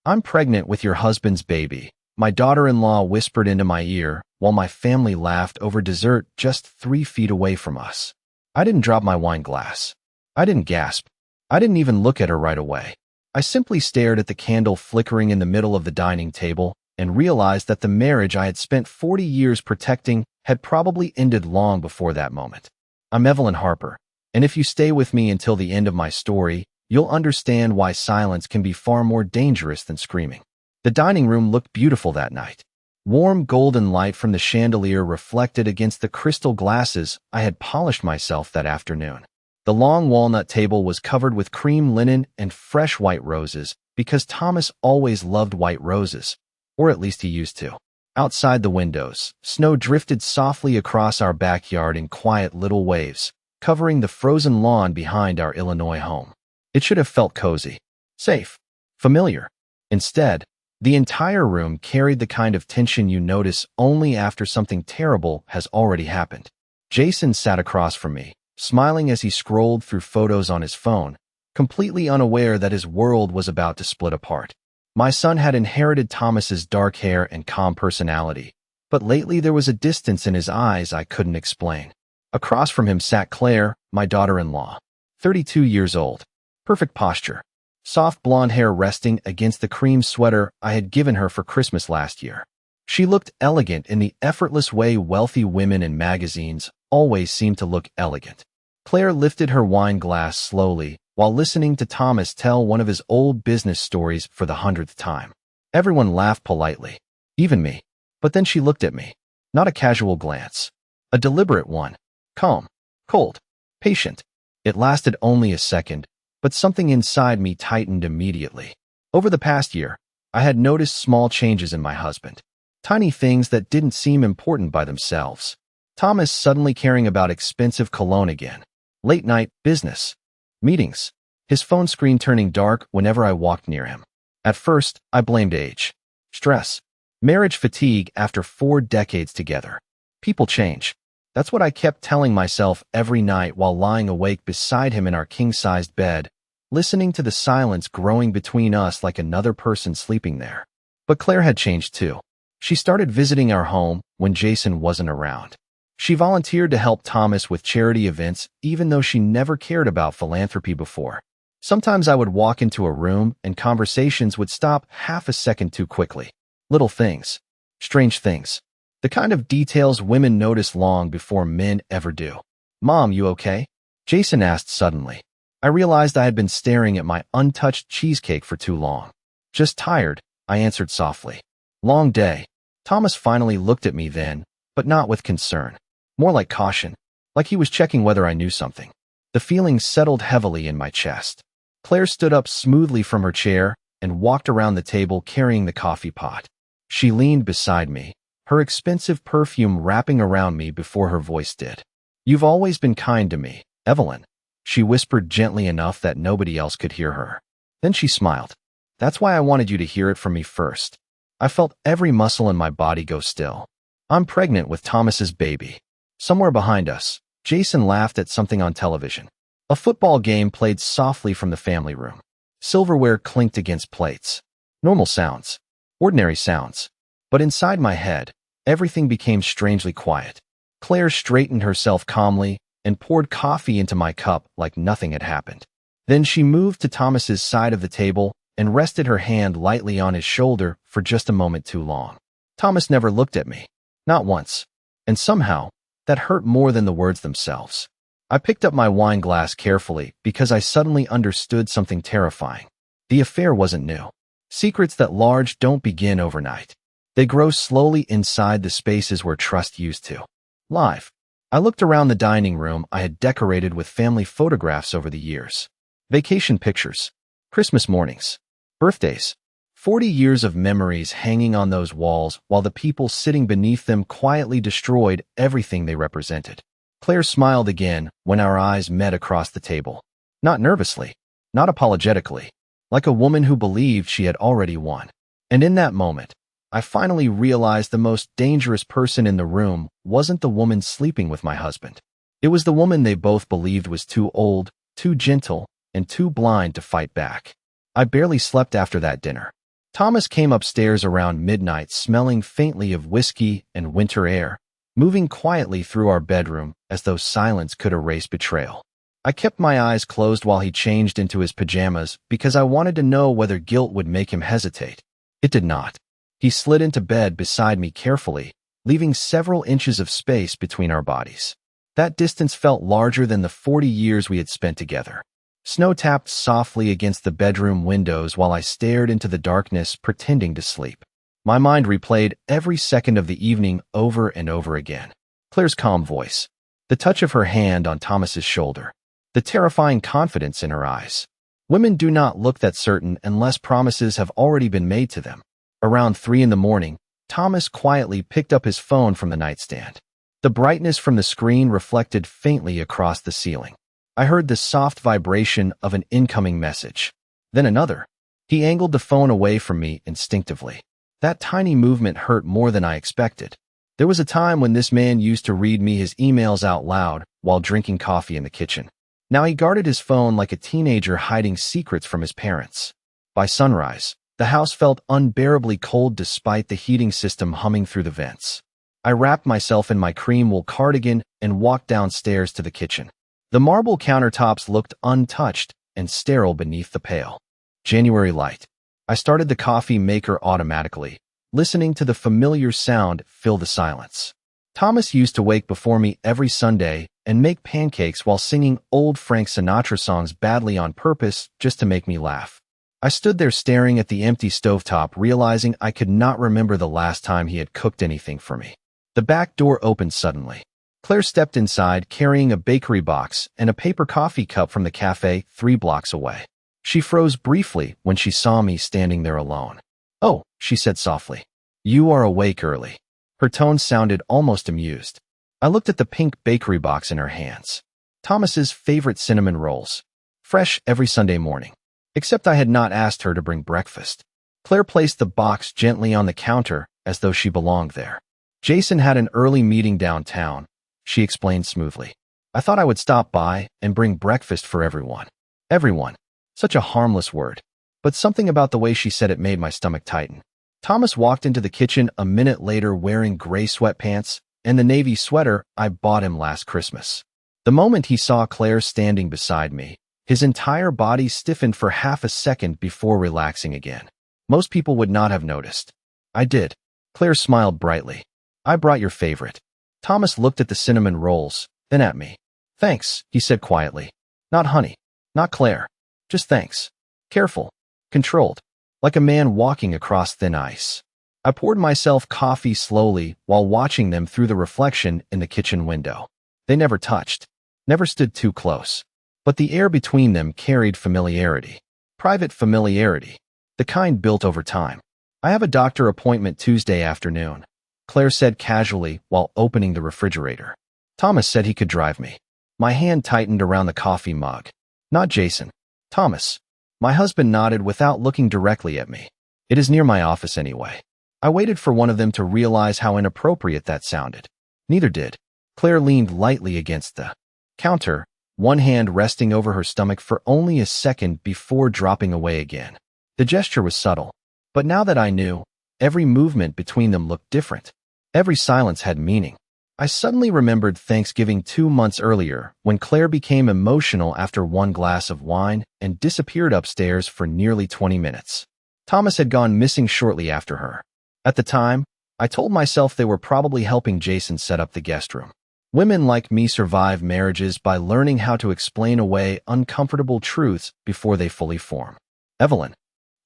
I'm pregnant with your husband's baby, my daughter-in-law whispered into my ear while my family laughed over dessert just 3 feet away from us. I didn't drop my wine glass. I didn't gasp. I didn't even look at her right away. I simply stared at the candle flickering in the middle of the dining table and realized that the marriage I had spent 40 years protecting had probably ended long before that moment. I'm Evelyn Harper, and if you stay with me until the end of my story, you'll understand why silence can be far more dangerous than screaming. The dining room looked beautiful that night. Warm golden light from the chandelier reflected against the crystal glasses I had polished myself that afternoon. The long walnut table was covered with cream linen and fresh white roses because Thomas always loved white roses, or at least he used to. Outside the windows, snow drifted softly across our backyard in quiet little waves, covering the frozen lawn behind our Illinois home. It should have felt cozy, safe, familiar. Instead, the entire room carried the kind of tension you notice only after something terrible has already happened. Jason sat across from me, smiling as he scrolled through photos on his phone, completely unaware that his world was about to split apart. My son had inherited Thomas's dark hair and calm personality, but lately there was a distance in his eyes I couldn't explain. Across from him sat Claire, my daughter-in-law, 32 years old. Perfect posture, soft blonde hair resting against the cream sweater I had given her for Christmas last year. She looked elegant in the effortless way wealthy women in magazines always seem to look elegant. Claire lifted her wine glass slowly while listening to Thomas tell one of his old business stories for the 100th time. Everyone laughed politely, even me. But then she looked at me. Not a casual glance. A deliberate one. Calm, cold, patient. It lasted only a second, but something inside me tightened immediately. Over the past year, I had noticed small changes in my husband. Tiny things that didn't seem important by themselves. Thomas suddenly caring about expensive cologne again. Late night business. Meetings. His phone screen turning dark whenever I walked near him. At first, I blamed age. Stress. Marriage fatigue after 4 decades together. People change. That's what I kept telling myself every night while lying awake beside him in our king-sized bed, listening to the silence growing between us like another person sleeping there. But Claire had changed too. She started visiting our home when Jason wasn't around. She volunteered to help Thomas with charity events even though she never cared about philanthropy before. Sometimes I would walk into a room and conversations would stop half a second too quickly. Little things. Strange things. The kind of details women notice long before men ever do. "Mom, you okay?" Jason asked suddenly. I realized I had been staring at my untouched cheesecake for too long. "Just tired," I answered softly. "Long day." Thomas finally looked at me then, but not with concern. More like caution, like he was checking whether I knew something. The feeling settled heavily in my chest. Claire stood up smoothly from her chair and walked around the table carrying the coffee pot. She leaned beside me, her expensive perfume wrapping around me before her voice did. "You've always been kind to me, Evelyn," she whispered gently enough that nobody else could hear her. Then she smiled. "That's why I wanted you to hear it from me first." I felt every muscle in my body go still. I'm pregnant with Thomas's baby. Somewhere behind us, Jason laughed at something on television. A football game played softly from the family room. Silverware clinked against plates. Normal sounds. Ordinary sounds. But inside my head, everything became strangely quiet. Claire straightened herself calmly and poured coffee into my cup like nothing had happened. Then she moved to Thomas's side of the table and rested her hand lightly on his shoulder for just a moment too long. Thomas never looked at me. Not once. And somehow, that hurt more than the words themselves. I picked up my wine glass carefully because I suddenly understood something terrifying. The affair wasn't new. Secrets that large don't begin overnight. They grow slowly inside the spaces where trust used to live. I looked around the dining room I had decorated with family photographs over the years. Vacation pictures, Christmas mornings, birthdays, 40 years of memories hanging on those walls while the people sitting beneath them quietly destroyed everything they represented. Claire smiled again when our eyes met across the table. Not nervously, not apologetically, like a woman who believed she had already won. And in that moment, I finally realized the most dangerous person in the room wasn't the woman sleeping with my husband. It was the woman they both believed was too old, too gentle, and too blind to fight back. I barely slept after that dinner. Thomas came upstairs around midnight smelling faintly of whiskey and winter air, moving quietly through our bedroom as though silence could erase betrayal. I kept my eyes closed while he changed into his pajamas because I wanted to know whether guilt would make him hesitate. It did not. He slid into bed beside me carefully, leaving several inches of space between our bodies. That distance felt larger than the 40 years we had spent together. Snow tapped softly against the bedroom windows while I stared into the darkness, pretending to sleep. My mind replayed every second of the evening over and over again. Claire's calm voice, the touch of her hand on Thomas's shoulder, the terrifying confidence in her eyes. Women do not look that certain unless promises have already been made to them. Around 3 a.m, Thomas quietly picked up his phone from the nightstand. The brightness from the screen reflected faintly across the ceiling. I heard the soft vibration of an incoming message. Then another. He angled the phone away from me instinctively. That tiny movement hurt more than I expected. There was a time when this man used to read me his emails out loud while drinking coffee in the kitchen. Now he guarded his phone like a teenager hiding secrets from his parents. By sunrise, the house felt unbearably cold despite the heating system humming through the vents. I wrapped myself in my cream wool cardigan and walked downstairs to the kitchen. The marble countertops looked untouched and sterile beneath the pale January light. I started the coffee maker automatically, listening to the familiar sound fill the silence. Thomas used to wake before me every Sunday and make pancakes while singing old Frank Sinatra songs badly on purpose just to make me laugh. I stood there staring at the empty stovetop, realizing I could not remember the last time he had cooked anything for me. The back door opened suddenly. Claire stepped inside carrying a bakery box and a paper coffee cup from the cafe 3 blocks away. She froze briefly when she saw me standing there alone. "Oh," she said softly. "You are awake early." Her tone sounded almost amused. I looked at the pink bakery box in her hands. Thomas's favorite cinnamon rolls. Fresh every Sunday morning. Except I had not asked her to bring breakfast. Claire placed the box gently on the counter as though she belonged there. "Jason had an early meeting downtown," she explained smoothly. "I thought I would stop by and bring breakfast for everyone." Everyone. Such a harmless word. But something about the way she said it made my stomach tighten. Thomas walked into the kitchen a minute later wearing gray sweatpants and the navy sweater I bought him last Christmas. The moment he saw Claire standing beside me, his entire body stiffened for half a second before relaxing again. Most people would not have noticed. I did. Claire smiled brightly. "I brought your favorite." Thomas looked at the cinnamon rolls, then at me. "Thanks," he said quietly. "Not honey. Not Claire. Just thanks." Careful. Controlled. Like a man walking across thin ice. I poured myself coffee slowly while watching them through the reflection in the kitchen window. They never touched. Never stood too close. But the air between them carried familiarity. Private familiarity. The kind built over time. "I have a doctor appointment Tuesday afternoon," Claire said casually while opening the refrigerator. "Thomas said he could drive me." My hand tightened around the coffee mug. "Not Jason. Thomas." My husband nodded without looking directly at me. "It is near my office anyway." I waited for one of them to realize how inappropriate that sounded. Neither did. Claire leaned lightly against the counter, one hand resting over her stomach for only a second before dropping away again. The gesture was subtle, but now that I knew, every movement between them looked different. Every silence had meaning. I suddenly remembered Thanksgiving 2 months earlier when Claire became emotional after 1 glass of wine and disappeared upstairs for nearly 20 minutes. Thomas had gone missing shortly after her. At the time, I told myself they were probably helping Jason set up the guest room. Women like me survive marriages by learning how to explain away uncomfortable truths before they fully form. "Evelyn,"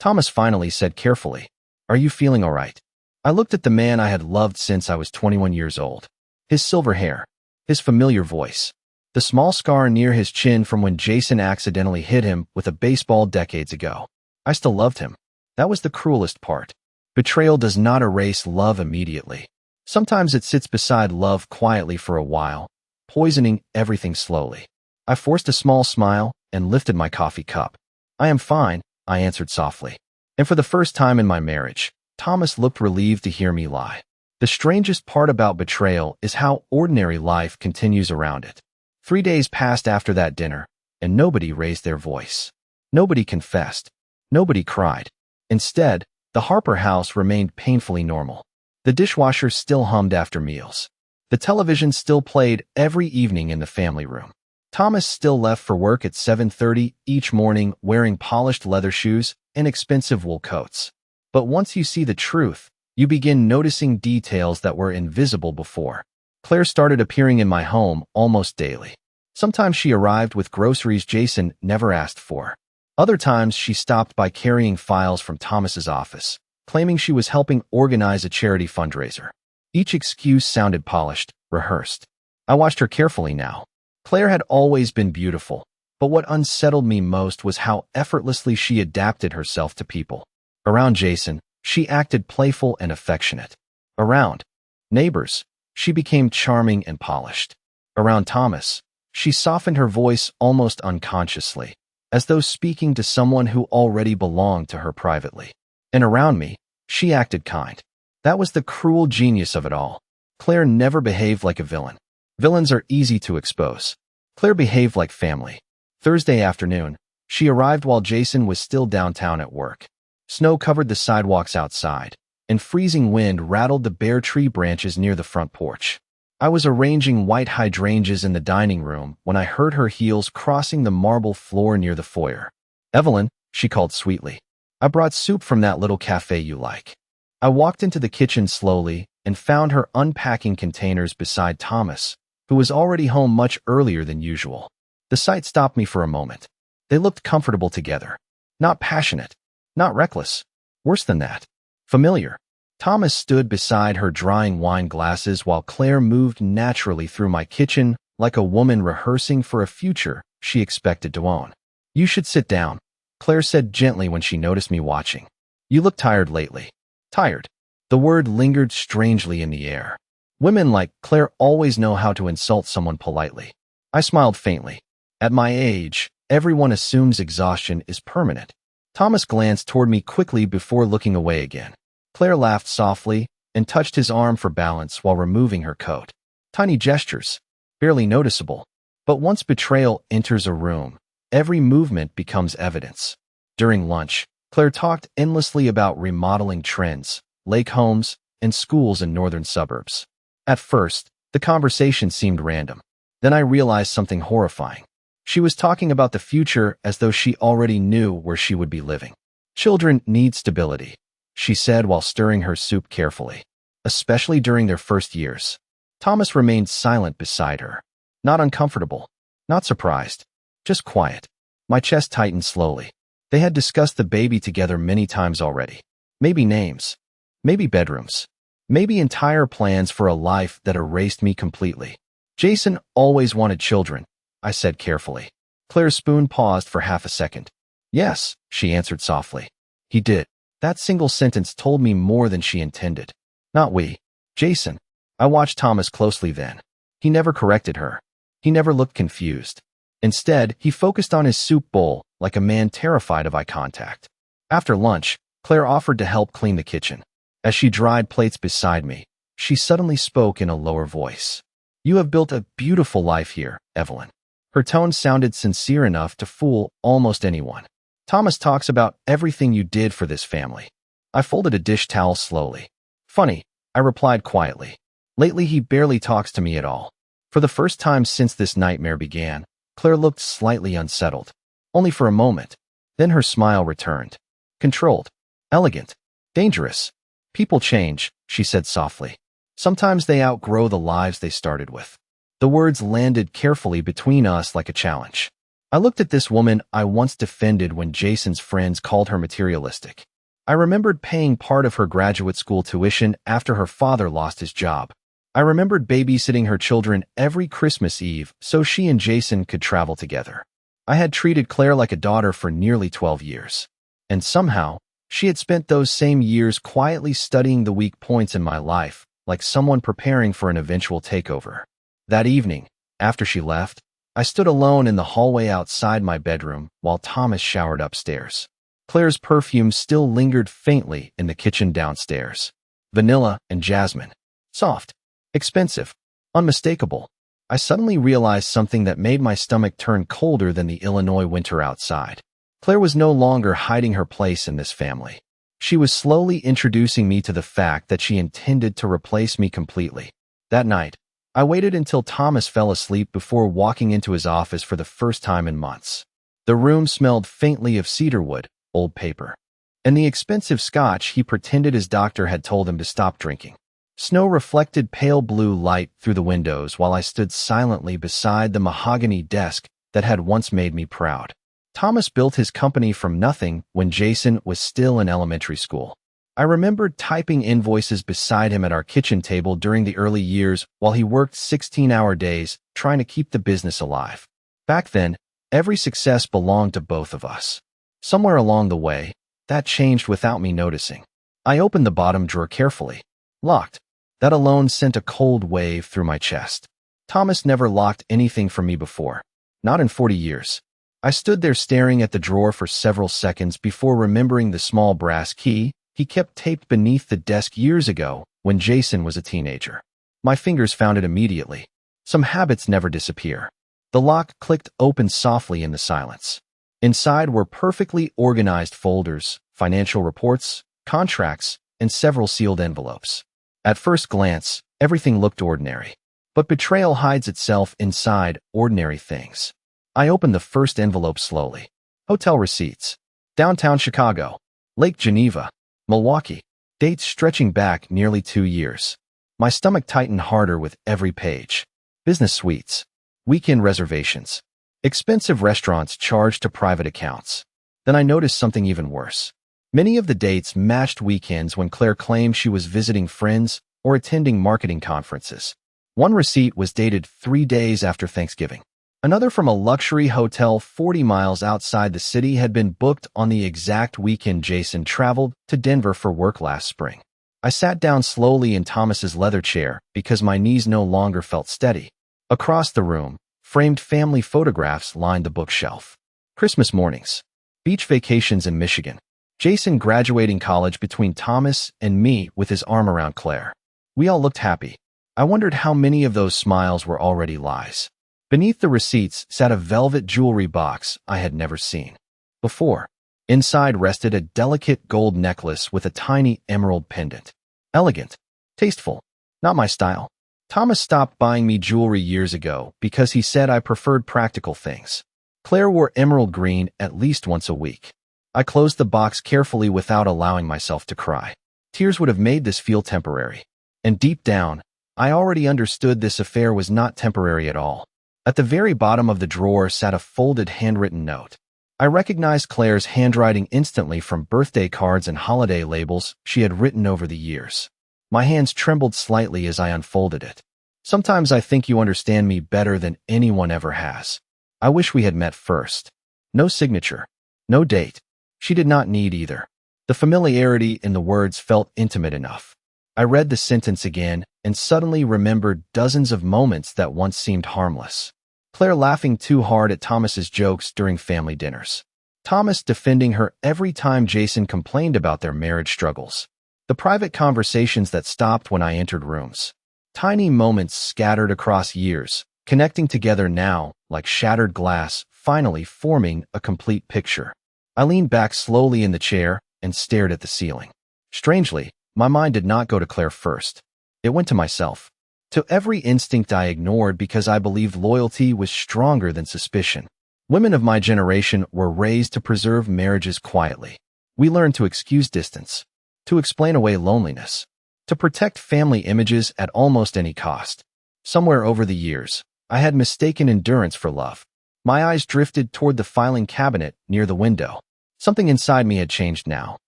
Thomas finally said carefully, "are you feeling all right?" I looked at the man I had loved since I was 21 years old. His silver hair, his familiar voice, the small scar near his chin from when Jason accidentally hit him with a baseball decades ago. I still loved him. That was the cruelest part. Betrayal does not erase love immediately. Sometimes it sits beside love quietly for a while, poisoning everything slowly. I forced a small smile and lifted my coffee cup. "I am fine," I answered softly. And for the first time in my marriage, Thomas looked relieved to hear me lie. The strangest part about betrayal is how ordinary life continues around it. 3 days passed after that dinner, and nobody raised their voice. Nobody confessed. Nobody cried. Instead, The Harper house remained painfully normal. The dishwasher still hummed after meals. The television still played every evening in the family room. Thomas still left for work at 7:30 each morning wearing polished leather shoes and expensive wool coats. But once you see the truth, you begin noticing details that were invisible before. Claire started appearing in my home almost daily. Sometimes she arrived with groceries Jason never asked for. Other times she stopped by carrying files from Thomas's office, claiming she was helping organize a charity fundraiser. Each excuse sounded polished, rehearsed. I watched her carefully now. Claire had always been beautiful, but what unsettled me most was how effortlessly she adapted herself to people. Around Jason, she acted playful and affectionate. Around neighbors, she became charming and polished. Around Thomas, she softened her voice almost unconsciously, as though speaking to someone who already belonged to her privately. And around me, she acted kind. That was the cruel genius of it all. Claire never behaved like a villain. Villains are easy to expose. Claire behaved like family. Thursday afternoon, she arrived while Jason was still downtown at work. Snow covered the sidewalks outside, and freezing wind rattled the bare tree branches near the front porch. I was arranging white hydrangeas in the dining room when I heard her heels crossing the marble floor near the foyer. "Evelyn," she called sweetly. "I brought soup from that little cafe you like." I walked into the kitchen slowly and found her unpacking containers beside Thomas, who was already home much earlier than usual. The sight stopped me for a moment. They looked comfortable together. Not passionate. Not reckless. Worse than that. Familiar. Thomas stood beside her drying wine glasses while Claire moved naturally through my kitchen like a woman rehearsing for a future she expected to own. "You should sit down," Claire said gently when she noticed me watching. "You look tired lately." Tired. The word lingered strangely in the air. Women like Claire always know how to insult someone politely. I smiled faintly. At my age, everyone assumes exhaustion is permanent. Thomas glanced toward me quickly before looking away again. Claire laughed softly and touched his arm for balance while removing her coat. Tiny gestures, barely noticeable. But once betrayal enters a room, every movement becomes evidence. During lunch, Claire talked endlessly about remodeling trends, lake homes, and schools in northern suburbs. At first, the conversation seemed random. Then I realized something horrifying. She was talking about the future as though she already knew where she would be living. "Children need stability," she said while stirring her soup carefully, "especially during their first years." Thomas remained silent beside her. Not uncomfortable, not surprised, just quiet. My chest tightened slowly. They had discussed the baby together many times already. Maybe names, maybe bedrooms, maybe entire plans for a life that erased me completely. "Jason always wanted children," I said carefully. Claire's spoon paused for half a second. "Yes," she answered softly. "He did." That single sentence told me more than she intended. Not we. Jason. I watched Thomas closely then. He never corrected her. He never looked confused. Instead, he focused on his soup bowl like a man terrified of eye contact. After lunch, Claire offered to help clean the kitchen. As she dried plates beside me, she suddenly spoke in a lower voice. "You have built a beautiful life here, Evelyn." Her tone sounded sincere enough to fool almost anyone. "Thomas talks about everything you did for this family." I folded a dish towel slowly. "Funny," I replied quietly. "Lately he barely talks to me at all." For the first time since this nightmare began, Claire looked slightly unsettled. Only for a moment. Then her smile returned. Controlled. Elegant. Dangerous. "People change," she said softly. "Sometimes they outgrow the lives they started with." The words landed carefully between us like a challenge. I looked at this woman I once defended when Jason's friends called her materialistic. I remembered paying part of her graduate school tuition after her father lost his job. I remembered babysitting her children every Christmas Eve so she and Jason could travel together. I had treated Claire like a daughter for nearly 12 years. And somehow, she had spent those same years quietly studying the weak points in my life, like someone preparing for an eventual takeover. That evening, after she left, I stood alone in the hallway outside my bedroom while Thomas showered upstairs. Claire's perfume still lingered faintly in the kitchen downstairs. Vanilla and jasmine. Soft. Expensive. Unmistakable. I suddenly realized something that made my stomach turn colder than the Illinois winter outside. Claire was no longer hiding her place in this family. She was slowly introducing me to the fact that she intended to replace me completely. That night, I waited until Thomas fell asleep before walking into his office for the first time in months. The room smelled faintly of cedarwood, old paper, and the expensive scotch he pretended his doctor had told him to stop drinking. Snow reflected pale blue light through the windows while I stood silently beside the mahogany desk that had once made me proud. Thomas built his company from nothing when Jason was still in elementary school. I remembered typing invoices beside him at our kitchen table during the early years while he worked 16-hour days trying to keep the business alive. Back then, every success belonged to both of us. Somewhere along the way, that changed without me noticing. I opened the bottom drawer carefully. Locked. That alone sent a cold wave through my chest. Thomas never locked anything from me before. Not in 40 years. I stood there staring at the drawer for several seconds before remembering the small brass key he kept taped beneath the desk years ago when Jason was a teenager. My fingers found it immediately. Some habits never disappear. The lock clicked open softly in the silence. Inside were perfectly organized folders, financial reports, contracts, and several sealed envelopes. At first glance, everything looked ordinary. But betrayal hides itself inside ordinary things. I opened the first envelope slowly. Hotel receipts. Downtown Chicago. Lake Geneva. Milwaukee. Dates stretching back nearly 2 years. My stomach tightened harder with every page. Business suites. Weekend reservations. Expensive restaurants charged to private accounts. Then I noticed something even worse. Many of the dates matched weekends when Claire claimed she was visiting friends or attending marketing conferences. One receipt was dated 3 days after Thanksgiving. Another from a luxury hotel 40 miles outside the city had been booked on the exact weekend Jason traveled to Denver for work last spring. I sat down slowly in Thomas's leather chair because my knees no longer felt steady. Across the room, framed family photographs lined the bookshelf. Christmas mornings. Beach vacations in Michigan. Jason graduating college between Thomas and me with his arm around Claire. We all looked happy. I wondered how many of those smiles were already lies. Beneath the receipts sat a velvet jewelry box I had never seen before. Inside rested a delicate gold necklace with a tiny emerald pendant. Elegant. Tasteful. Not my style. Thomas stopped buying me jewelry years ago because he said I preferred practical things. Claire wore emerald green at least once a week. I closed the box carefully without allowing myself to cry. Tears would have made this feel temporary. And deep down, I already understood this affair was not temporary at all. At the very bottom of the drawer sat a folded handwritten note. I recognized Claire's handwriting instantly from birthday cards and holiday labels she had written over the years. My hands trembled slightly as I unfolded it. Sometimes I think you understand me better than anyone ever has. I wish we had met first. No signature. No date. She did not need either. The familiarity in the words felt intimate enough. I read the sentence again and suddenly remembered dozens of moments that once seemed harmless. Claire laughing too hard at Thomas's jokes during family dinners. Thomas defending her every time Jason complained about their marriage struggles. The private conversations that stopped when I entered rooms. Tiny moments scattered across years, connecting together now like shattered glass, finally forming a complete picture. I leaned back slowly in the chair and stared at the ceiling. Strangely, my mind did not go to Claire first. It went to myself. To every instinct I ignored because I believed loyalty was stronger than suspicion. Women of my generation were raised to preserve marriages quietly. We learned to excuse distance, to explain away loneliness, to protect family images at almost any cost. Somewhere over the years, I had mistaken endurance for love. My eyes drifted toward the filing cabinet near the window. Something inside me had changed now.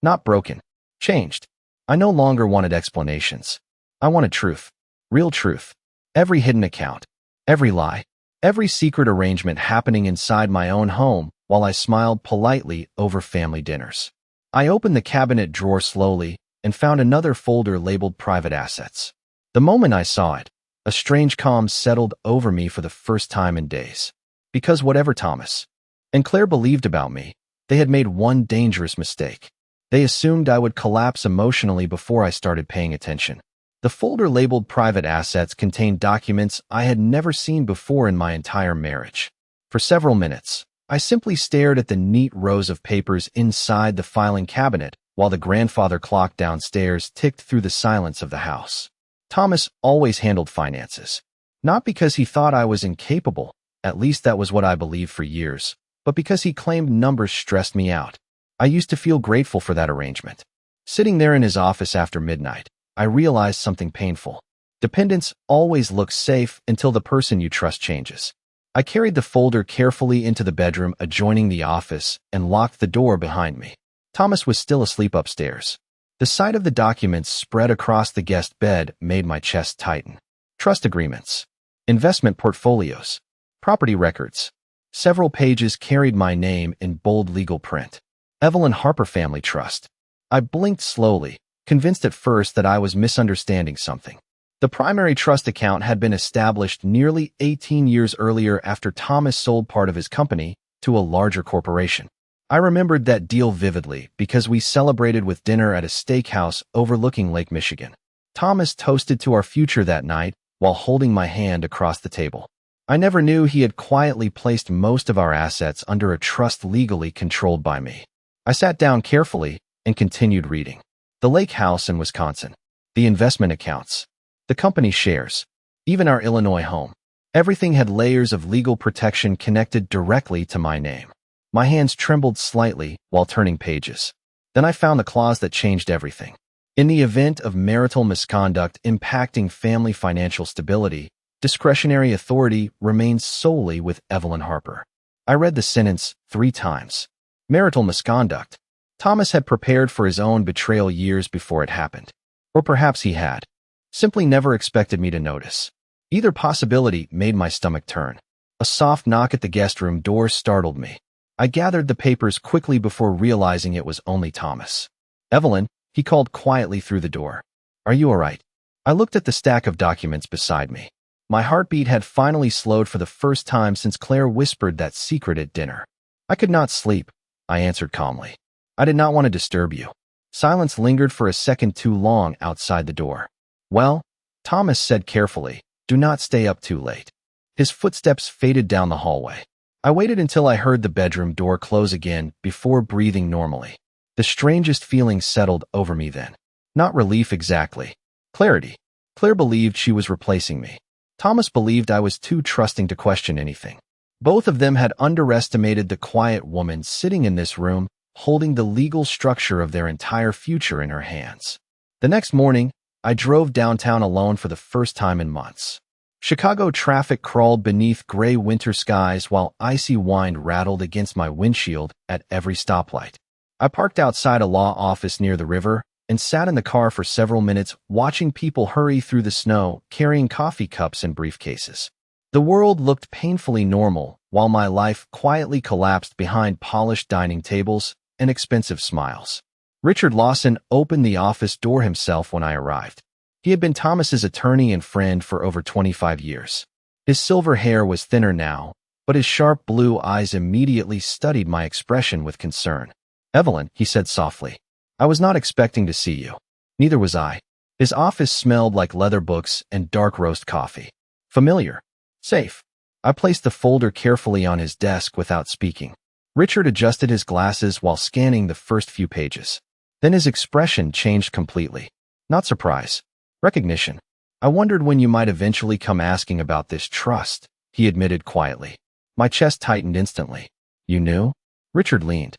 Not broken. Changed. I no longer wanted explanations. I wanted truth. Real truth. Every hidden account. Every lie. Every secret arrangement happening inside my own home while I smiled politely over family dinners. I opened the cabinet drawer slowly and found another folder labeled Private Assets. The moment I saw it, a strange calm settled over me for the first time in days. Because whatever Thomas and Claire believed about me, they had made one dangerous mistake. They assumed I would collapse emotionally before I started paying attention. The folder labeled Private Assets contained documents I had never seen before in my entire marriage. For several minutes, I simply stared at the neat rows of papers inside the filing cabinet while the grandfather clock downstairs ticked through the silence of the house. Thomas always handled finances. Not because he thought I was incapable, at least that was what I believed for years, but because he claimed numbers stressed me out. I used to feel grateful for that arrangement. Sitting there in his office after midnight, I realized something painful. Dependence always looks safe until the person you trust changes. I carried the folder carefully into the bedroom adjoining the office and locked the door behind me. Thomas was still asleep upstairs. The sight of the documents spread across the guest bed made my chest tighten. Trust agreements, investment portfolios, property records. Several pages carried my name in bold legal print. Evelyn Harper Family Trust. I blinked slowly, convinced at first that I was misunderstanding something. The primary trust account had been established nearly 18 years earlier after Thomas sold part of his company to a larger corporation. I remembered that deal vividly because we celebrated with dinner at a steakhouse overlooking Lake Michigan. Thomas toasted to our future that night while holding my hand across the table. I never knew he had quietly placed most of our assets under a trust legally controlled by me. I sat down carefully and continued reading. The lake house in Wisconsin, the investment accounts, the company shares, even our Illinois home. Everything had layers of legal protection connected directly to my name. My hands trembled slightly while turning pages. Then I found the clause that changed everything. In the event of marital misconduct impacting family financial stability, discretionary authority remains solely with Evelyn Harper. I read the sentence 3 times. Marital misconduct. Thomas had prepared for his own betrayal years before it happened. Or perhaps he had. Simply never expected me to notice. Either possibility made my stomach turn. A soft knock at the guest room door startled me. I gathered the papers quickly before realizing it was only Thomas. Evelyn, he called quietly through the door. Are you all right? I looked at the stack of documents beside me. My heartbeat had finally slowed for the first time since Claire whispered that secret at dinner. I could not sleep, I answered calmly. I did not want to disturb you. Silence lingered for a second too long outside the door. Well, Thomas said carefully, do not stay up too late. His footsteps faded down the hallway. I waited until I heard the bedroom door close again before breathing normally. The strangest feeling settled over me then. Not relief exactly. Clarity. Claire believed she was replacing me. Thomas believed I was too trusting to question anything. Both of them had underestimated the quiet woman sitting in this room, holding the legal structure of their entire future in her hands. The next morning, I drove downtown alone for the first time in months. Chicago traffic crawled beneath gray winter skies while icy wind rattled against my windshield at every stoplight. I parked outside a law office near the river and sat in the car for several minutes watching people hurry through the snow, carrying coffee cups and briefcases. The world looked painfully normal, while my life quietly collapsed behind polished dining tables and expensive smiles. Richard Lawson opened the office door himself when I arrived. He had been Thomas's attorney and friend for over 25 years. His silver hair was thinner now, but his sharp blue eyes immediately studied my expression with concern. Evelyn, he said softly, I was not expecting to see you. Neither was I. His office smelled like leather books and dark roast coffee. Familiar. Safe. I placed the folder carefully on his desk without speaking. Richard adjusted his glasses while scanning the first few pages. Then his expression changed completely. Not surprise. Recognition. I wondered when you might eventually come asking about this trust, he admitted quietly. My chest tightened instantly. You knew? Richard leaned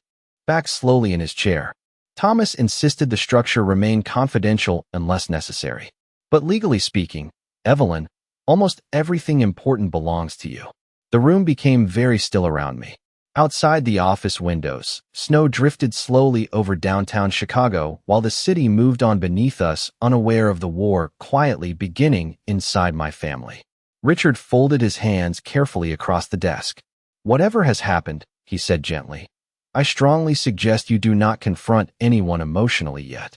back slowly in his chair. Thomas insisted the structure remain confidential unless necessary. But legally speaking, Evelyn, almost everything important belongs to you. The room became very still around me. Outside the office windows, snow drifted slowly over downtown Chicago while the city moved on beneath us, unaware of the war quietly beginning inside my family. Richard folded his hands carefully across the desk. Whatever has happened, he said gently, I strongly suggest you do not confront anyone emotionally yet.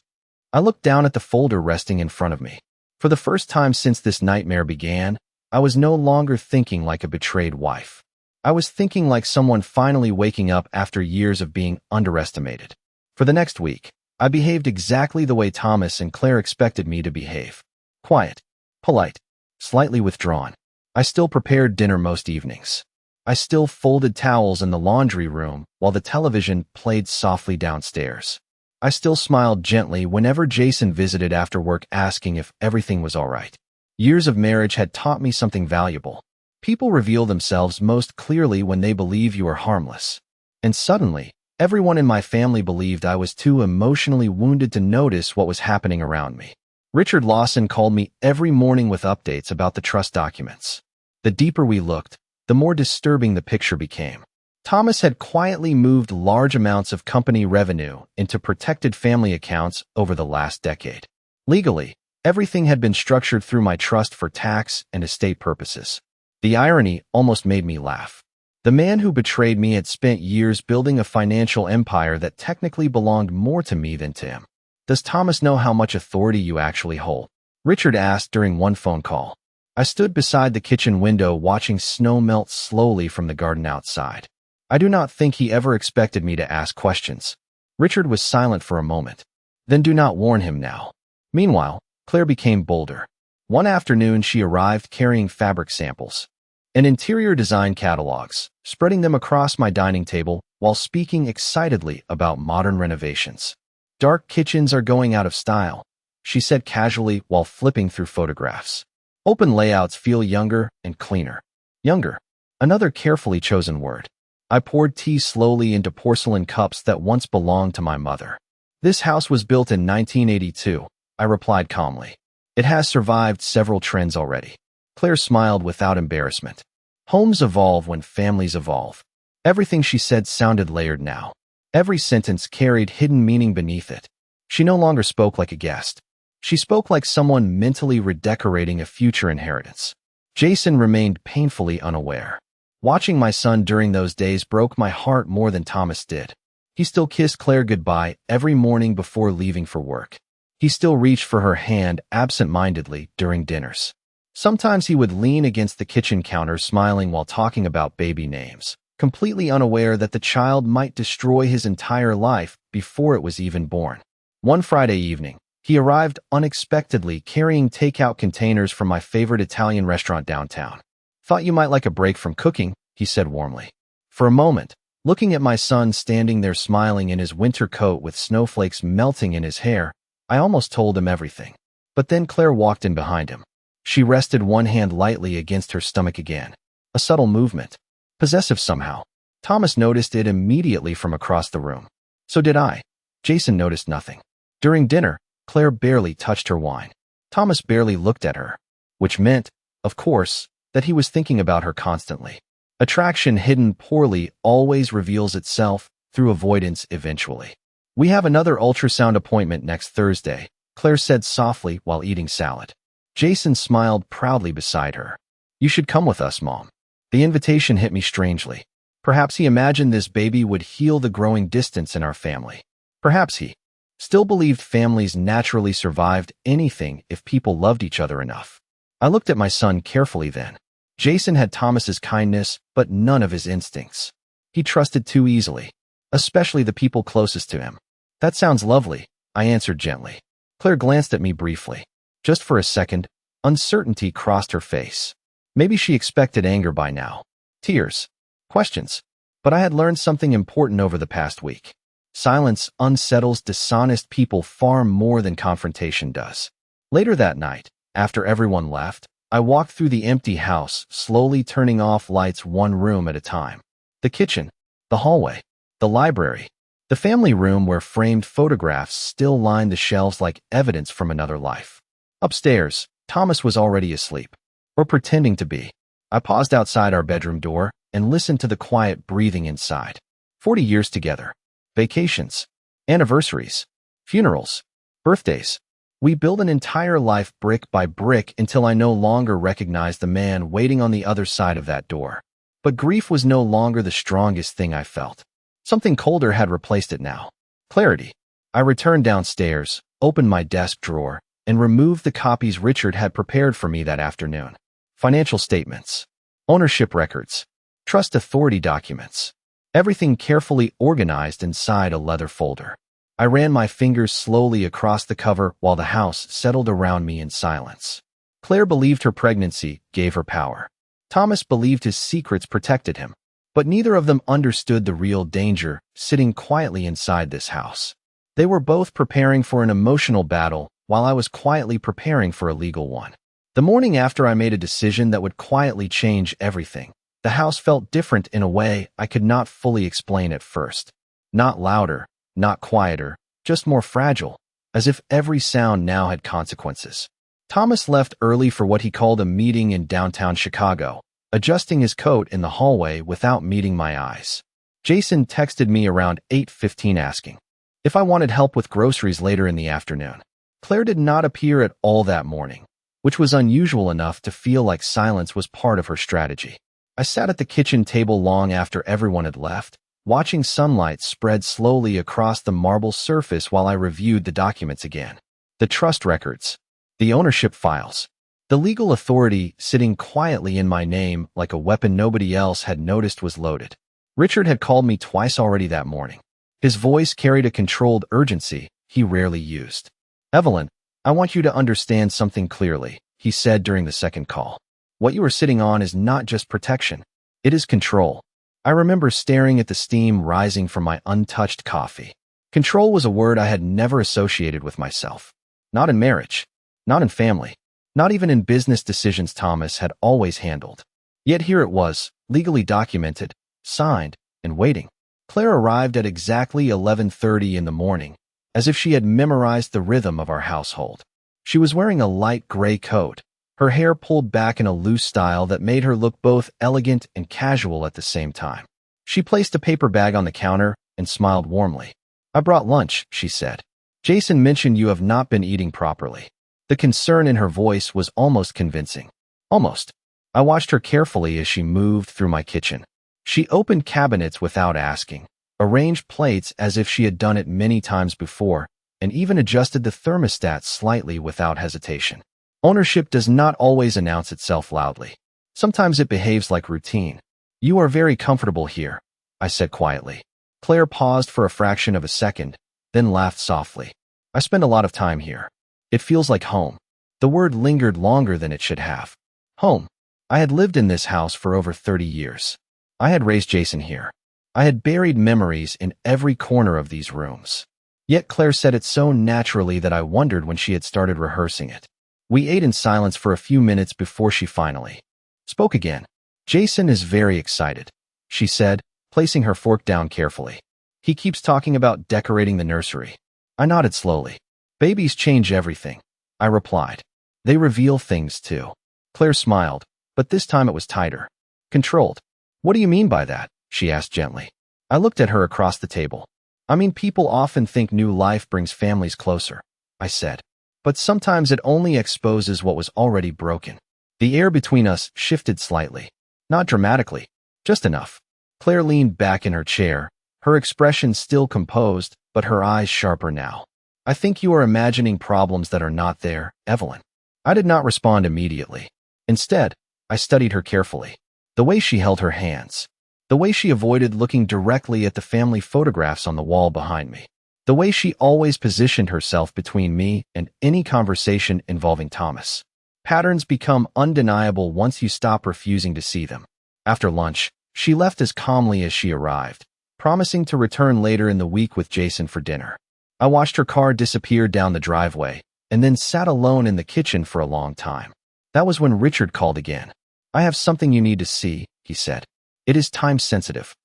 I looked down at the folder resting in front of me. For the first time since this nightmare began, I was no longer thinking like a betrayed wife. I was thinking like someone finally waking up after years of being underestimated. For the next week, I behaved exactly the way Thomas and Claire expected me to behave. Quiet, polite, slightly withdrawn. I still prepared dinner most evenings. I still folded towels in the laundry room while the television played softly downstairs. I still smiled gently whenever Jason visited after work asking if everything was all right. Years of marriage had taught me something valuable. People reveal themselves most clearly when they believe you are harmless. And suddenly, everyone in my family believed I was too emotionally wounded to notice what was happening around me. Richard Lawson called me every morning with updates about the trust documents. The deeper we looked, the more disturbing the picture became. Thomas had quietly moved large amounts of company revenue into protected family accounts over the last decade. Legally, everything had been structured through my trust for tax and estate purposes. The irony almost made me laugh. The man who betrayed me had spent years building a financial empire that technically belonged more to me than to him. Does Thomas know how much authority you actually hold? Richard asked during one phone call. I stood beside the kitchen window watching snow melt slowly from the garden outside. I do not think he ever expected me to ask questions. Richard was silent for a moment. Then do not warn him now. Meanwhile, Claire became bolder. One afternoon she arrived carrying fabric samples and interior design catalogs, spreading them across my dining table while speaking excitedly about modern renovations. Dark kitchens are going out of style, she said casually while flipping through photographs. Open layouts feel younger and cleaner. Younger, another carefully chosen word. I poured tea slowly into porcelain cups that once belonged to my mother. This house was built in 1982, I replied calmly. It has survived several trends already. Claire smiled without embarrassment. Homes evolve when families evolve. Everything she said sounded layered now. Every sentence carried hidden meaning beneath it. She no longer spoke like a guest. She spoke like someone mentally redecorating a future inheritance. Jason remained painfully unaware. Watching my son during those days broke my heart more than Thomas did. He still kissed Claire goodbye every morning before leaving for work. He still reached for her hand absent-mindedly during dinners. Sometimes he would lean against the kitchen counter smiling while talking about baby names, completely unaware that the child might destroy his entire life before it was even born. One Friday evening, he arrived unexpectedly carrying takeout containers from my favorite Italian restaurant downtown. Thought you might like a break from cooking, he said warmly. For a moment, looking at my son standing there smiling in his winter coat with snowflakes melting in his hair, I almost told him everything. But then Claire walked in behind him. She rested one hand lightly against her stomach again. A subtle movement. Possessive somehow. Thomas noticed it immediately from across the room. So did I. Jason noticed nothing. During dinner, Claire barely touched her wine. Thomas barely looked at her. Which meant, of course, that he was thinking about her constantly. Attraction hidden poorly always reveals itself through avoidance eventually. We have another ultrasound appointment next Thursday, Claire said softly while eating salad. Jason smiled proudly beside her. You should come with us, Mom. The invitation hit me strangely. Perhaps he imagined this baby would heal the growing distance in our family. Perhaps he still believed families naturally survived anything if people loved each other enough. I looked at my son carefully then. Jason had Thomas's kindness, but none of his instincts. He trusted too easily, especially the people closest to him. That sounds lovely, I answered gently. Claire glanced at me briefly. Just for a second, uncertainty crossed her face. Maybe she expected anger by now. Tears. Questions. But I had learned something important over the past week. Silence unsettles dishonest people far more than confrontation does. Later that night, after everyone left, I walked through the empty house, slowly turning off lights one room at a time. The kitchen, the hallway, the library, the family room where framed photographs still lined the shelves like evidence from another life. Upstairs, Thomas was already asleep, or pretending to be. I paused outside our bedroom door and listened to the quiet breathing inside. 40 years together. Vacations, anniversaries, funerals, birthdays. We build an entire life brick by brick until I no longer recognized the man waiting on the other side of that door. But grief was no longer the strongest thing I felt. Something colder had replaced it now. Clarity. I returned downstairs, opened my desk drawer, and removed the copies Richard had prepared for me that afternoon. Financial statements, ownership records, trust authority documents. Everything carefully organized inside a leather folder. I ran my fingers slowly across the cover while the house settled around me in silence. Claire believed her pregnancy gave her power. Thomas believed his secrets protected him. But neither of them understood the real danger sitting quietly inside this house. They were both preparing for an emotional battle while I was quietly preparing for a legal one. The morning after I made a decision that would quietly change everything, the house felt different in a way I could not fully explain at first. Not louder, not quieter, just more fragile, as if every sound now had consequences. Thomas left early for what he called a meeting in downtown Chicago, adjusting his coat in the hallway without meeting my eyes. Jason texted me around 8:15 asking if I wanted help with groceries later in the afternoon. Claire did not appear at all that morning, which was unusual enough to feel like silence was part of her strategy. I sat at the kitchen table long after everyone had left, watching sunlight spread slowly across the marble surface while I reviewed the documents again. The trust records, the ownership files, the legal authority sitting quietly in my name like a weapon nobody else had noticed was loaded. Richard had called me twice already that morning. His voice carried a controlled urgency he rarely used. "Evelyn, I want you to understand something clearly," he said during the second call. "What you are sitting on is not just protection. It is control." I remember staring at the steam rising from my untouched coffee. Control was a word I had never associated with myself. Not in marriage, not in family, not even in business decisions Thomas had always handled. Yet here it was, legally documented, signed, and waiting. Claire arrived at exactly 11:30 in the morning, as if she had memorized the rhythm of our household. She was wearing a light gray coat, her hair pulled back in a loose style that made her look both elegant and casual at the same time. She placed a paper bag on the counter and smiled warmly. "I brought lunch," she said. "Jason mentioned you have not been eating properly." The concern in her voice was almost convincing. Almost. I watched her carefully as she moved through my kitchen. She opened cabinets without asking, arranged plates as if she had done it many times before, and even adjusted the thermostat slightly without hesitation. Ownership does not always announce itself loudly. Sometimes it behaves like routine. "You are very comfortable here," I said quietly. Claire paused for a fraction of a second, then laughed softly. "I spend a lot of time here. It feels like home." The word lingered longer than it should have. Home. I had lived in this house for over 30 years. I had raised Jason here. I had buried memories in every corner of these rooms. Yet Claire said it so naturally that I wondered when she had started rehearsing it. We ate in silence for a few minutes before she finally spoke again. "Jason is very excited," she said, placing her fork down carefully. "He keeps talking about decorating the nursery." I nodded slowly. "Babies change everything," I replied. "They reveal things too." Claire smiled, but this time it was tighter. Controlled. "What do you mean by that?" she asked gently. I looked at her across the table. "I mean, people often think new life brings families closer," I said. "But sometimes it only exposes what was already broken." The air between us shifted slightly. Not dramatically, just enough. Claire leaned back in her chair, her expression still composed, but her eyes sharper now. "I think you are imagining problems that are not there, Evelyn." I did not respond immediately. Instead, I studied her carefully. The way she held her hands. The way she avoided looking directly at the family photographs on the wall behind me. The way she always positioned herself between me and any conversation involving Thomas. Patterns become undeniable once you stop refusing to see them. After lunch, she left as calmly as she arrived, promising to return later in the week with Jason for dinner. I watched her car disappear down the driveway, and then sat alone in the kitchen for a long time. That was when Richard called again. "I have something you need to see," he said. "It is time-sensitive."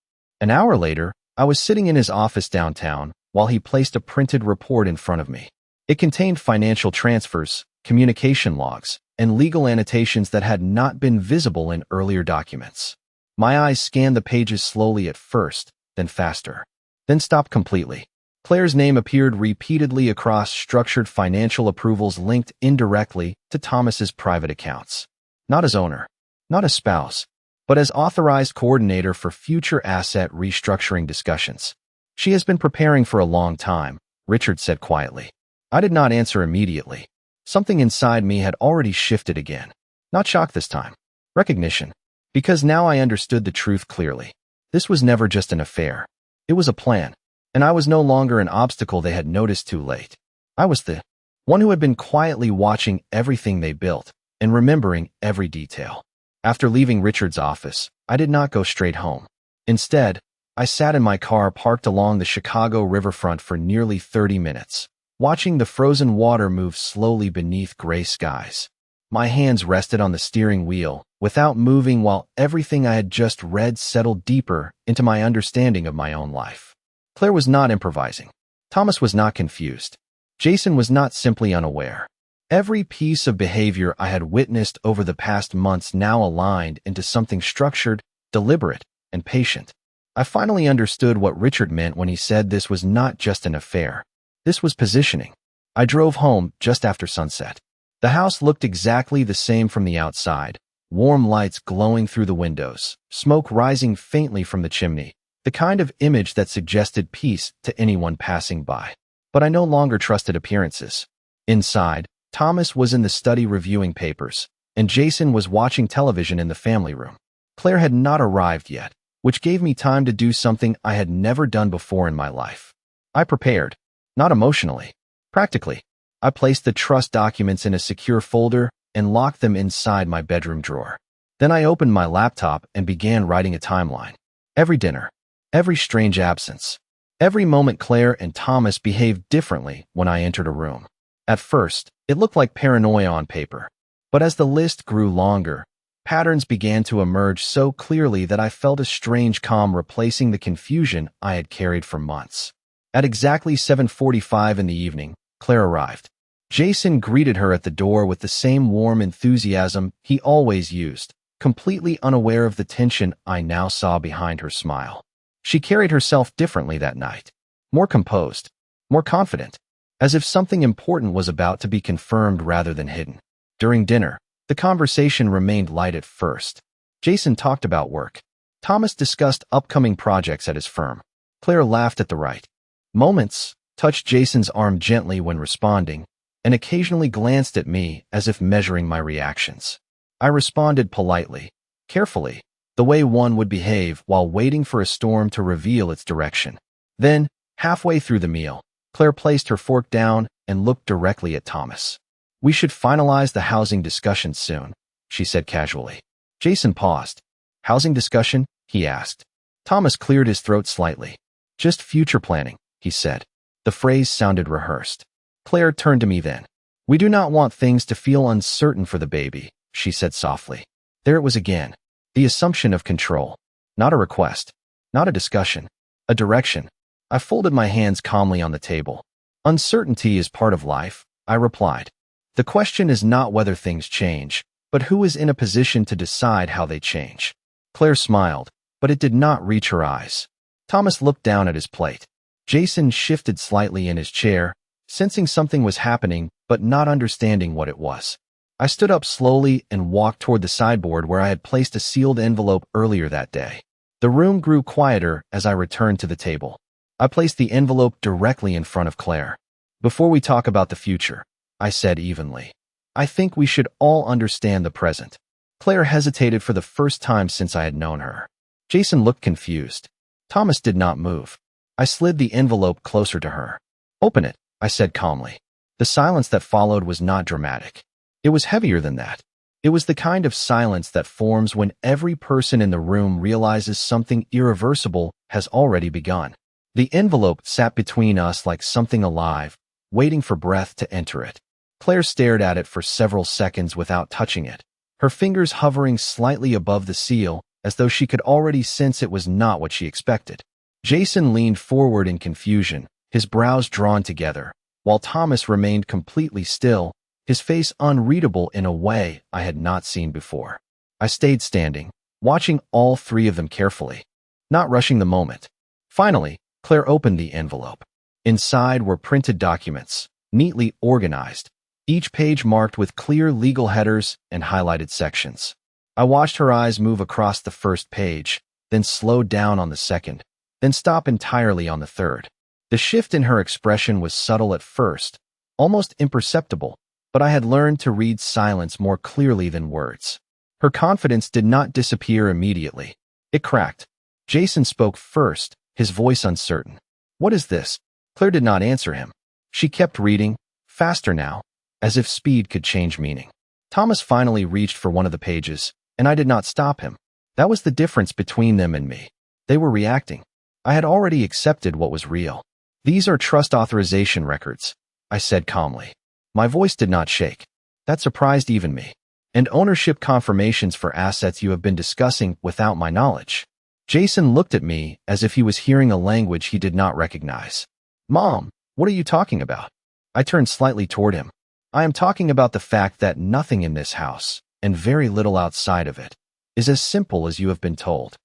An hour later, I was sitting in his office downtown while he placed a printed report in front of me. It contained financial transfers, communication logs, and legal annotations that had not been visible in earlier documents. My eyes scanned the pages slowly at first, then faster, then stopped completely. Claire's name appeared repeatedly across structured financial approvals linked indirectly to Thomas's private accounts. Not as owner, not as spouse, but as authorized coordinator for future asset restructuring discussions. "She has been preparing for a long time," Richard said quietly. I did not answer immediately. Something inside me had already shifted again. Not shock this time. Recognition. Because now I understood the truth clearly. This was never just an affair. It was a plan. And I was no longer an obstacle they had noticed too late. I was the one who had been quietly watching everything they built and remembering every detail. After leaving Richard's office, I did not go straight home. Instead, I sat in my car parked along the Chicago riverfront for nearly 30 minutes, watching the frozen water move slowly beneath gray skies. My hands rested on the steering wheel, without moving, while everything I had just read settled deeper into my understanding of my own life. Claire was not improvising. Thomas was not confused. Jason was not simply unaware. Every piece of behavior I had witnessed over the past months now aligned into something structured, deliberate, and patient. I finally understood what Richard meant when he said this was not just an affair. This was positioning. I drove home just after sunset. The house looked exactly the same from the outside, warm lights glowing through the windows, smoke rising faintly from the chimney, the kind of image that suggested peace to anyone passing by. But I no longer trusted appearances. Inside, Thomas was in the study reviewing papers, and Jason was watching television in the family room. Claire had not arrived yet, which gave me time to do something I had never done before in my life. I prepared, not emotionally, practically. I placed the trust documents in a secure folder and locked them inside my bedroom drawer. Then I opened my laptop and began writing a timeline. Every dinner, every strange absence, every moment Claire and Thomas behaved differently when I entered a room. At first, it looked like paranoia on paper. But as the list grew longer, patterns began to emerge so clearly that I felt a strange calm replacing the confusion I had carried for months. At exactly 7:45 in the evening, Claire arrived. Jason greeted her at the door with the same warm enthusiasm he always used, completely unaware of the tension I now saw behind her smile. She carried herself differently that night, more composed, more confident, as if something important was about to be confirmed rather than hidden. During dinner, the conversation remained light at first. Jason talked about work. Thomas discussed upcoming projects at his firm. Claire laughed at the right moments, touched Jason's arm gently when responding, and occasionally glanced at me as if measuring my reactions. I responded politely, carefully, the way one would behave while waiting for a storm to reveal its direction. Then, halfway through the meal, Claire placed her fork down and looked directly at Thomas. "We should finalize the housing discussion soon," she said casually. Jason paused. "Housing discussion?" he asked. Thomas cleared his throat slightly. "Just future planning," he said. The phrase sounded rehearsed. Claire turned to me then. "We do not want things to feel uncertain for the baby," she said softly. There it was again. The assumption of control. Not a request. Not a discussion. A direction. I folded my hands calmly on the table. "Uncertainty is part of life," I replied. "The question is not whether things change, but who is in a position to decide how they change." Claire smiled, but it did not reach her eyes. Thomas looked down at his plate. Jason shifted slightly in his chair, sensing something was happening, but not understanding what it was. I stood up slowly and walked toward the sideboard where I had placed a sealed envelope earlier that day. The room grew quieter as I returned to the table. I placed the envelope directly in front of Claire. "Before we talk about the future," I said evenly, "I think we should all understand the present." Claire hesitated for the first time since I had known her. Jason looked confused. Thomas did not move. I slid the envelope closer to her. "Open it," I said calmly. The silence that followed was not dramatic. It was heavier than that. It was the kind of silence that forms when every person in the room realizes something irreversible has already begun. The envelope sat between us like something alive, waiting for breath to enter it. Claire stared at it for several seconds without touching it, her fingers hovering slightly above the seal, as though she could already sense it was not what she expected. Jason leaned forward in confusion, his brows drawn together, while Thomas remained completely still, his face unreadable in a way I had not seen before. I stayed standing, watching all three of them carefully, not rushing the moment. Finally, Claire opened the envelope. Inside were printed documents, neatly organized, each page marked with clear legal headers and highlighted sections. I watched her eyes move across the first page, then slow down on the second, then stop entirely on the third. The shift in her expression was subtle at first, almost imperceptible, but I had learned to read silence more clearly than words. Her confidence did not disappear immediately. It cracked. Jason spoke first, his voice uncertain. "What is this?" Claire did not answer him. She kept reading, faster now, as if speed could change meaning. Thomas finally reached for one of the pages, and I did not stop him. That was the difference between them and me. They were reacting. I had already accepted what was real. These are trust authorization records, I said calmly. My voice did not shake. That surprised even me. And ownership confirmations for assets you have been discussing without my knowledge. Jason looked at me as if he was hearing a language he did not recognize. Mom, what are you talking about? I turned slightly toward him. I am talking about the fact that nothing in this house, and very little outside of it, is as simple as you have been told.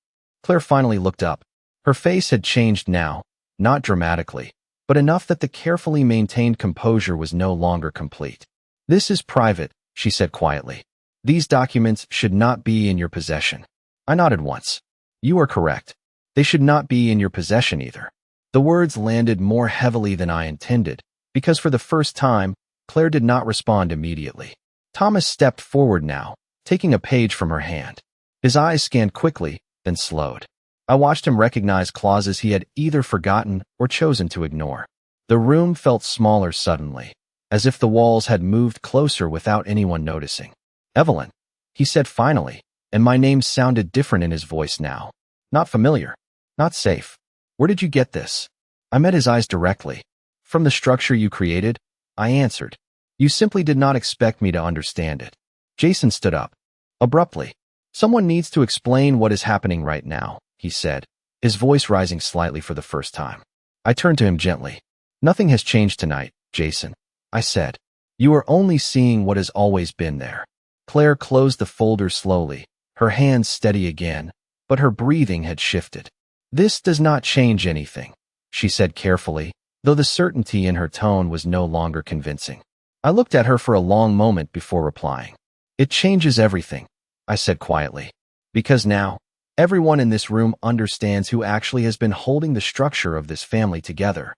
Claire finally looked up. Her face had changed now, not dramatically, but enough that the carefully maintained composure was no longer complete. This is private, she said quietly. These documents should not be in your possession. I nodded once. You are correct. They should not be in your possession either. The words landed more heavily than I intended, because for the first time, Claire did not respond immediately. Thomas stepped forward now, taking a page from her hand. His eyes scanned quickly, then slowed. I watched him recognize clauses he had either forgotten or chosen to ignore. The room felt smaller suddenly, as if the walls had moved closer without anyone noticing. Evelyn, he said finally, and my name sounded different in his voice now. Not familiar. Not safe. Where did you get this? I met his eyes directly. From the structure you created, I answered. You simply did not expect me to understand it. Jason stood up. Abruptly. Someone needs to explain what is happening right now, he said, his voice rising slightly for the first time. I turned to him gently. Nothing has changed tonight, Jason, I said. You are only seeing what has always been there. Claire closed the folder slowly, her hands steady again, but her breathing had shifted. This does not change anything, she said carefully, though the certainty in her tone was no longer convincing. I looked at her for a long moment before replying. It changes everything, I said quietly, because now, everyone in this room understands who actually has been holding the structure of this family together.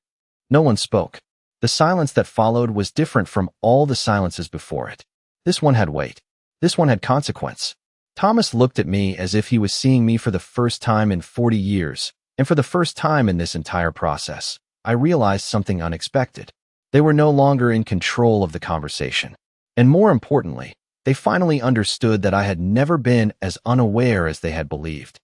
No one spoke. The silence that followed was different from all the silences before it. This one had weight. This one had consequence. Thomas looked at me as if he was seeing me for the first time in 40 years, and for the first time in this entire process, I realized something unexpected. They were no longer in control of the conversation. And more importantly, they finally understood that I had never been as unaware as they had believed.